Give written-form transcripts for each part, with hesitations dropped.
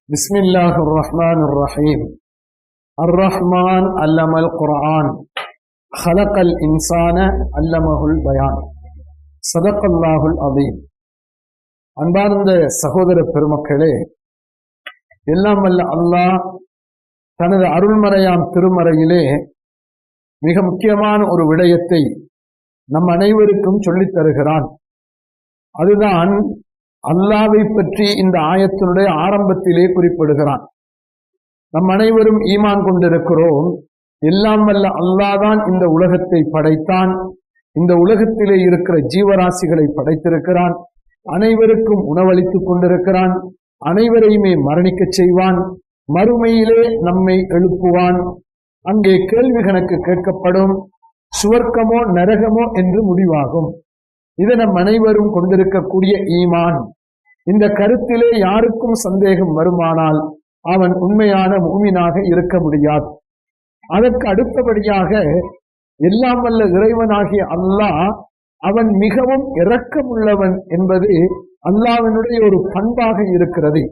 بسم الله الرحمن الرحيم. الرحمن علم القرآن خلق الإنسان علمه البيان. صدق الله العظيم. அன்பார்ந்த சகோதர பெருமக்களே, எல்லாம் வல்ல அல்லாஹ் தனது அருள்மறையாம் திருமறையிலே மிக முக்கியமான ஒரு விடயத்தை நம் அனைவருக்கும் சொல்லித் தருகிறான். அதுதான் அல்லாவை பற்றி இந்த ஆயத்தினுடைய ஆரம்பத்திலே குறிப்பிடுகிறான். நம் அனைவரும் ஈமான் கொண்டிருக்கிறோம், எல்லாம் வல்ல அல்லாஹ்தான் இந்த உலகத்தை படைத்தான், இந்த உலகத்திலே இருக்கிற ஜீவராசிகளை படைத்திருக்கிறான், அனைவருக்கும் உணவளித்துக் கொண்டிருக்கிறான், அனைவரையுமே மரணிக்க செய்வான், மறுமையிலே நம்மை எழுப்புவான், அங்கே கேள்வி கணக்கு கேட்கப்படும், சுவர்க்கமோ நரகமோ என்று முடிவாகும். இது நம் அனைவரும் கொண்டிருக்கக்கூடிய ஈமான். இந்த கருத்திலே யாருக்கும் சந்தேகம் வருமானால் அவன் உண்மையான முஃமினாக இருக்க முடியாது. அதற்கு அடுத்தபடியாக எல்லாம் வல்ல இறைவனாகிய அல்லாஹ் அவன் மிகவும் இரக்கமுள்ளவன் என்பது அல்லாஹ்வினுடைய ஒரு பண்பாக இருக்கிறது.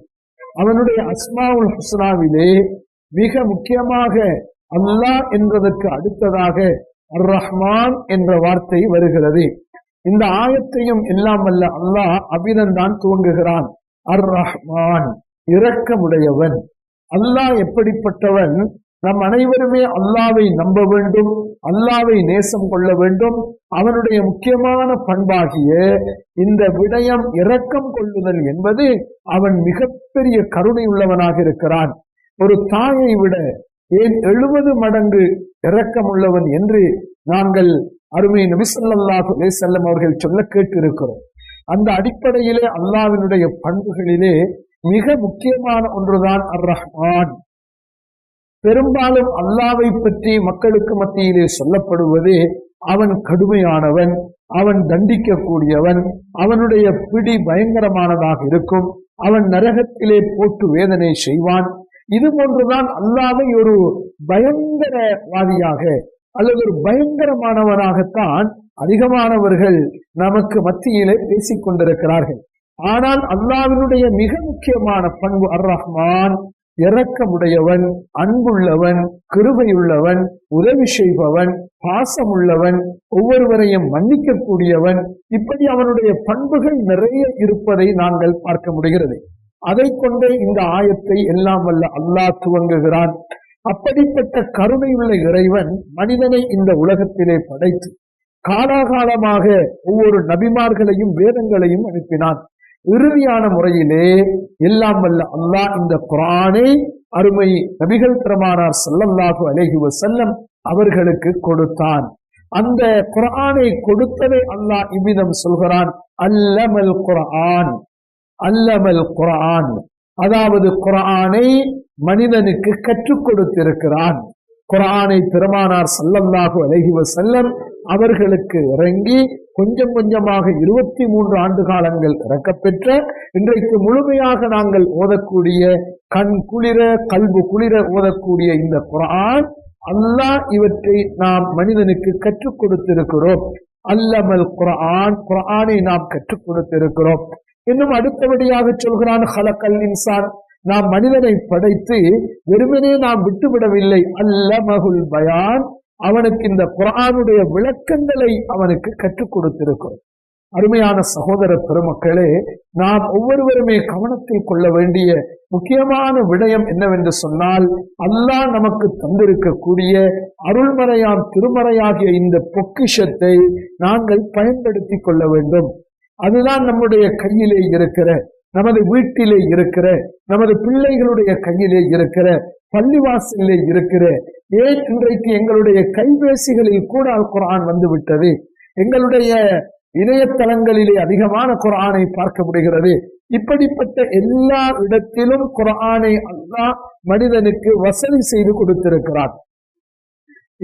அவனுடைய அஸ்மாவுல் ஹுஸ்னாவிலே மிக முக்கியமாக அல்லாஹ் என்பதற்கு அடுத்ததாக அர் ரஹ்மான் என்ற வார்த்தை வருகிறது. இந்த ஆயத்தையும் எல்லாம் வல்ல அல்லாஹ் அபிதந்தான் துவங்குகிறான். அர் ரஹ்மான், இரக்கமுடையவன். அல்லாஹ் எப்படிப்பட்டவன்? நம் அனைவருமே அல்லாவை நம்ப வேண்டும், அல்லாவை நேசம் கொள்ள வேண்டும். அவனுடைய முக்கியமான பண்பாகிய இந்த விடயம் இரக்கம் கொள்ளுதல் என்பது அவன் மிகப்பெரிய கருணை உள்ளவனாக இருக்கிறான். ஒரு தாயை விட ஏன் 70 மடங்கு இரக்கம் உள்ளவன் என்று நாங்கள் அருமை நபி ஸல்லல்லாஹு அலைஹி வஸல்லம் அவர்கள் சொல்ல கேட்டிருக்கிறோம். அந்த அடிப்படையிலே அல்லாஹ்வினுடைய பண்புகளிலே மிக முக்கியமான ஒன்றுதான் அர் ரஹ்மான். பெரும்பாலும் அல்லாஹ்வை பற்றி மக்களுக்கு மத்தியிலே சொல்லப்படுவது அவன் கடுமையானவன், அவன் தண்டிக்கக்கூடியவன், அவனுடைய பிடி பயங்கரமானதாக இருக்கும், அவன் நரகத்திலே போட்டு வேதனை செய்வான். இது போன்றுதான் அல்லாஹ்வை ஒரு பயங்கரவாதியாக அல்லது ஒரு பயங்கரமானவனாகத்தான் அதிகமானவர்கள் நமக்கு மத்தியிலே பேசிக் கொண்டிருக்கிறார்கள். ஆனால் அல்லாஹ்வினுடைய மிக முக்கியமான பண்பு அர் ரஹ்மான், இரக்கமுடையவன், அன்புள்ளவன், கிருபையுள்ளவன், உதவி செய்பவன், பாசமுள்ளவன், ஒவ்வொருவரையும் மன்னிக்கக்கூடியவன். இப்படி அவனுடைய பண்புகள் நிறைய இருப்பதை நாங்கள் பார்க்க முடிகிறது. அதை கொண்டே இந்த ஆயத்தை எல்லாம் வல்ல அல்லாஹ் துவங்குகிறான். அப்படிப்பட்ட கருணையுள்ள இறைவன் மனிதனை இந்த உலகத்திலே படைத்து காலாகாலமாக ஒவ்வொரு நபிமார்களையும் வேதங்களையும் அனுப்பினான். இறுதியான முறையிலே எல்லாம் வல்ல அல்லாஹ் இந்த குர்ஆனை அருமை நபிகள் பெருமானார் ஸல்லல்லாஹு அலைஹி வஸல்லம் அவர்களுக்கு கொடுத்தான். அந்த குர்ஆனை கொடுத்ததை அல்லாஹ் இவ்விதம் சொல்கிறான், அல்லமல் குர்ஆன். அல்லமல் குர்ஆன், அதாவது குர்ஆனை மனிதனுக்கு கற்றுக் கொடுத்திருக்கிறான். குர்ஆனை பெருமானார் ஸல்லல்லாஹு அலைஹி வஸல்லம் அவர்களுக்கு இறங்கி கொஞ்சம் கொஞ்சமாக 23 ஆண்டு காலங்கள் இறக்கப்பெற்ற இன்றைக்கு முழுமையாக நாங்கள் ஓதக்கூடிய கண் குளிர கல்பு குளிர ஓதக்கூடிய இந்த குர்ஆன், அல்லாஹ் இவற்றை நாம் மனிதனுக்கு கற்றுக் கொடுத்திருக்கிறோம். அல்லமல் குர்ஆன், குர்ஆனை நாம் கற்றுக் கொடுத்திருக்கிறோம். இன்னும் அடுத்தபடியாக சொல்கிறான், ஹலக்கல் இன்சான், நாம் மனிதனை படைத்து வெறுமனே நாம் விட்டுவிடவில்லை. அல்லமஹுல் பயான், அவனுக்கு இந்த குர்ஆனுடைய விளக்கங்களை அவனுக்கு கற்றுக் கொடுத்திருக்கிறோம். அருமையான சகோதர பெருமக்களே, நாம் ஒவ்வொருவருமே கவனத்தில் கொள்ள வேண்டிய முக்கியமான விடயம் என்னவென்று சொன்னால், அல்லாஹ் நமக்கு தந்திருக்கக்கூடிய அருள்மறையாம் திருமறையாகிய இந்த பொக்கிஷத்தை நாங்கள் பயன்படுத்தி கொள்ள வேண்டும். அதுதான் நம்முடைய கையிலே இருக்கிற, நமது வீட்டிலே இருக்கிற, நமது பிள்ளைகளுடைய கையிலே இருக்கிற, பள்ளிவாசலிலே இருக்கிற, ஏன் இன்றைக்கு எங்களுடைய கைபேசிகளில் கூட குர்ஆன் வந்து விட்டது. எங்களுடைய இணையதளங்களிலே அதிகமான குர்ஆனை பார்க்க முடிகிறது. இப்படிப்பட்ட எல்லா இடத்திலும் குர்ஆனை அல்லாஹ் மனிதனுக்கு வசதி செய்து கொடுத்திருக்கிறார்.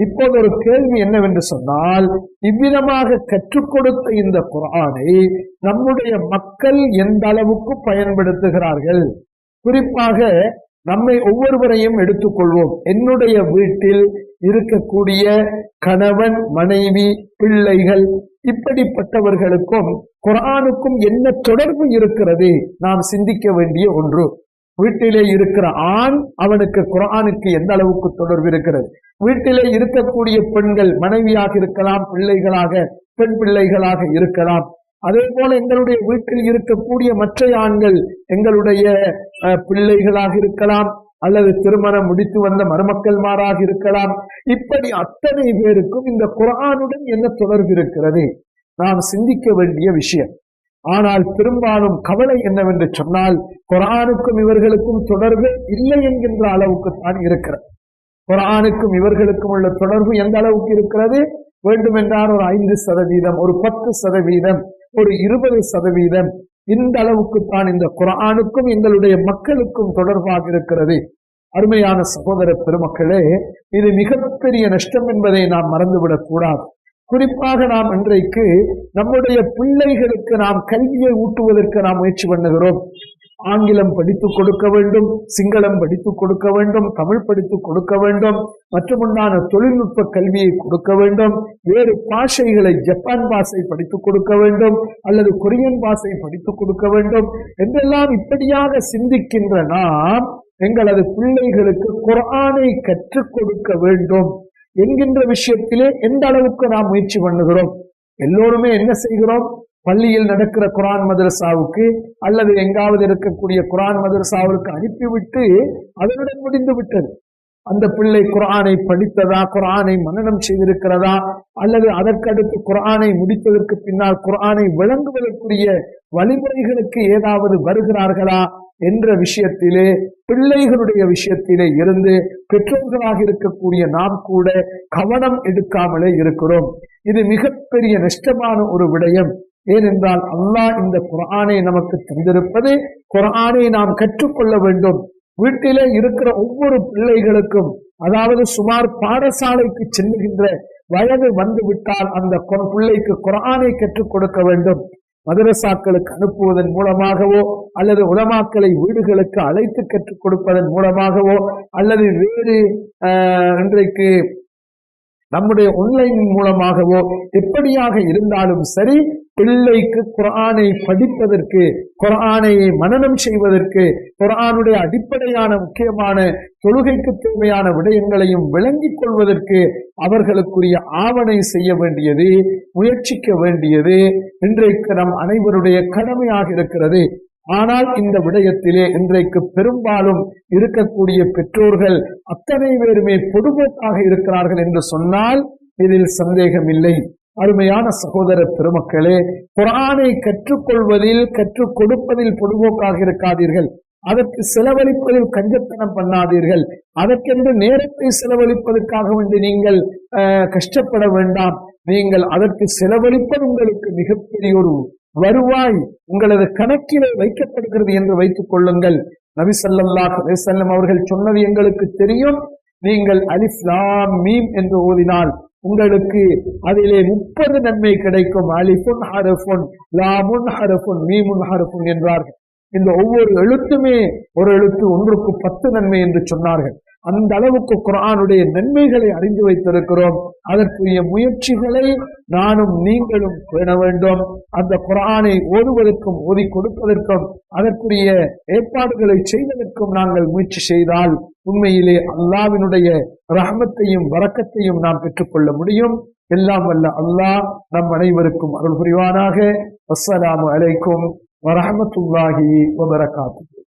இப்போது ஒரு கேள்வி என்னவென்று சொன்னால், இவ்விதமாக கற்றுக் கொடுத்த இந்த குர்ஆனை நம்முடைய மக்கள் எந்த அளவுக்கு பயன்படுத்துகிறார்கள்? குறிப்பாக நம்மை ஒவ்வொருவரையும் எடுத்துக்கொள்வோம். என்னுடைய வீட்டில் இருக்கக்கூடிய கணவன், மனைவி, பிள்ளைகள், இப்படிப்பட்டவர்களுக்கும் குர்ஆனுக்கும் என்ன தொடர்பு இருக்கிறது? நாம் சிந்திக்க வேண்டிய ஒன்று. வீட்டிலே இருக்கிற ஆண் அவனுக்கு குர்ஆனுக்கு எந்த அளவுக்கு தொடர்பு இருக்கிறது, வீட்டிலே இருக்கக்கூடிய பெண்கள் மனைவியாக இருக்கலாம், பிள்ளைகளாக பெண் பிள்ளைகளாக இருக்கலாம், அதே போல எங்களுடைய வீட்டில் இருக்கக்கூடிய மற்ற ஆண்கள் எங்களுடைய பிள்ளைகளாக இருக்கலாம், அல்லது திருமணம் முடித்து வந்த மருமக்கள்மாராக இருக்கலாம். இப்படி அத்தனை பேருக்கும் இந்த குர்ஆனுடன் என்ன தொடர்பு இருக்கிறது, நாம் சிந்திக்க வேண்டிய விஷயம். ஆனால் பெரும்பாலும் கவலை என்னவென்று சொன்னால், குர்ஆனுக்கும் இவர்களுக்கும் தொடர்பு இல்லை என்கின்ற அளவுக்கு தான் இருக்கிறது. குர்ஆனுக்கும் இவர்களுக்கும் உள்ள தொடர்பு எந்த அளவுக்கு இருக்கிறது, வேண்டுமென்றால் ஒரு 5%, ஒரு 10%, ஒரு 20%, இந்த அளவுக்கு தான் இந்த குர்ஆனுக்கும் எங்களுடைய மக்களுக்கும் தொடர்பாக இருக்கிறது. அருமையான சகோதர பெருமக்களே, இது மிகப்பெரிய நஷ்டம் என்பதை நாம் மறந்துவிடக் கூடாது. குறிப்பாக நாம் இன்றைக்கு நம்முடைய பிள்ளைகளுக்கு நாம் கல்வியை ஊட்டுவதற்கு நாம் முயற்சி பண்ணுகிறோம். ஆங்கிலம் படித்துக் கொடுக்க வேண்டும், சிங்களம் படித்துக் கொடுக்க வேண்டும், தமிழ் படித்துக் கொடுக்க வேண்டும், மற்றுமுண்டான தொழில்நுட்ப கல்வியை கொடுக்க வேண்டும், வேறு பாஷைகளை ஜப்பான் பாஷை படித்துக் கொடுக்க வேண்டும், அல்லது கொரியன் பாஷை படித்துக் கொடுக்க வேண்டும் என்றெல்லாம் இப்படியாக சிந்திக்கின்ற நாம் எங்களது பிள்ளைகளுக்கு குர்ஆனை கற்றுக் கொடுக்க வேண்டும் என்கின்ற விஷயத்திலே எந்த அளவுக்கு நாம் முயற்சி பண்ணுகிறோம்? எல்லோருமே என்ன செய்கிறோம்? பள்ளியில் நடக்கிற குர்ஆன் மதரசாவுக்கு அல்லது எங்காவது இருக்கக்கூடிய குர்ஆன் மதரசாவுக்கு அனுப்பிவிட்டு அதனுடன் முடிந்து விட்டது. அந்த பிள்ளை குர்ஆனை படித்ததா, குர்ஆனை மனனம் செய்திருக்கிறதா, அல்லது அதற்கடுத்து குர்ஆனை முடித்ததற்கு பின்னால் குர்ஆனை விளங்குவதற்குரிய வழிமுறைகளுக்கு ஏதாவது வருகிறார்களா என்ற விஷயத்திலே, பிள்ளைகளுடைய விஷயத்திலே இருந்து பெற்றோர்களாக இருக்கக்கூடிய நாம் கூட கவனம் எடுக்காமலே இருக்கிறோம். இது மிகப்பெரிய நஷ்டமான ஒரு விடயம். ஏனென்றால் அல்லாஹ் இந்த குர்ஆனை நமக்கு தந்திருப்பது குர்ஆனை நாம் கற்றுக்கொள்ள வேண்டும். வீட்டிலே இருக்கிற ஒவ்வொரு பிள்ளைகளுக்கும், அதாவது சுமார் பாடசாலைக்கு செல்லுகின்ற வயது வந்துவிட்டால் அந்த பிள்ளைக்கு குர்ஆனை கற்றுக் கொடுக்க வேண்டும். மதரசாக்களுக்கு அனுப்புவதன் மூலமாகவோ, அல்லது உலமாக்களை வீடுகளுக்கு அழைத்து கற்றுக் கொடுப்பதன் மூலமாகவோ, அல்லது வேறு இன்றைக்கு நம்முடைய ஆன்லைன் மூலமாகவோ, எப்படியாக இருந்தாலும் சரி, பிள்ளைக்கு குர்ஆனை படிப்பதற்கு, குர்ஆனை மனனம் செய்வதற்கு, குர்ஆனுடைய அடிப்படையான முக்கியமான தொழுகைக்கு தேவையான விடயங்களையும் விளங்கிக் கொள்வதற்கு அவர்களுக்குரிய ஆவணை செய்ய வேண்டியது, முயற்சிக்க வேண்டியது இன்றைக்கு நம் அனைவருடைய கடமையாக இருக்கிறது. ஆனால் இந்த விடயத்திலே இன்றைக்கு பெரும்பாலும் இருக்கக்கூடிய பெற்றோர்கள் அத்தனை பேருமே பொதுபோக்காக இருக்கிறார்கள் என்று சொன்னால் இதில் சந்தேகம் இல்லை. அருமையான சகோதர பெருமக்களே, குர்ஆனை கற்றுக்கொள்வதில், கற்றுக் கொடுப்பதில் பொதுபோக்காக இருக்காதீர்கள். அதற்கு செலவழிப்பதில் கஞ்சத்தனம் பண்ணாதீர்கள். அதற்கென்று நேரத்தை செலவழிப்பதற்காக வேண்டி நீங்கள் கஷ்டப்பட வேண்டாம். நீங்கள் அதற்கு செலவழிப்பது உங்களுக்கு மிகப்பெரிய ஒரு வருவாய் உங்களது கணக்கிலே வைக்கப்படுகிறது என்று வைத்துக் கொள்ளுங்கள். நபி ஸல்லல்லாஹு அலைஹி வஸல்லம் அவர்கள் சொன்னது எங்களுக்கு தெரியும். நீங்கள் அலிஃப் லாம் மீம் என்று ஓதினால் உங்களுக்கு அதிலே 30 நன்மை கிடைக்கும். அலிஃபுன் ஹரஃபுன், லாமுன் ஹரஃபுன், மீமுன் ஹரஃபுன் என்றார்கள். இந்த ஒவ்வொரு எழுத்துமே ஒரு எழுத்து ஒன்றுக்கு 10 நன்மை என்று சொன்னார்கள். அந்த அளவுக்கு குர்ஆனுடைய நன்மைகளை அறிந்து வைத்திருக்கிறோம். அதற்குரிய முயற்சிகளை நானும் நீங்களும் பேண வேண்டும். அந்த குர்ஆனை ஓதுவதற்கும் ஓதி கொடுப்பதற்கும் அதற்குரிய ஏற்பாடுகளை செய்வதற்கும் நாங்கள் முயற்சி செய்தால் உண்மையிலே அல்லாஹ்வினுடைய ரஹ்மத்தையும் பரக்கத்தையும் நாம் பெற்றுக்கொள்ள முடியும். எல்லாம் வல்ல அல்லாஹ் நம் அனைவருக்கும் அருள் புரிவானாக. அஸ்ஸலாமு அலைக்கும் வரஹ்மத்துல்லாஹி வபரகாத்துஹு.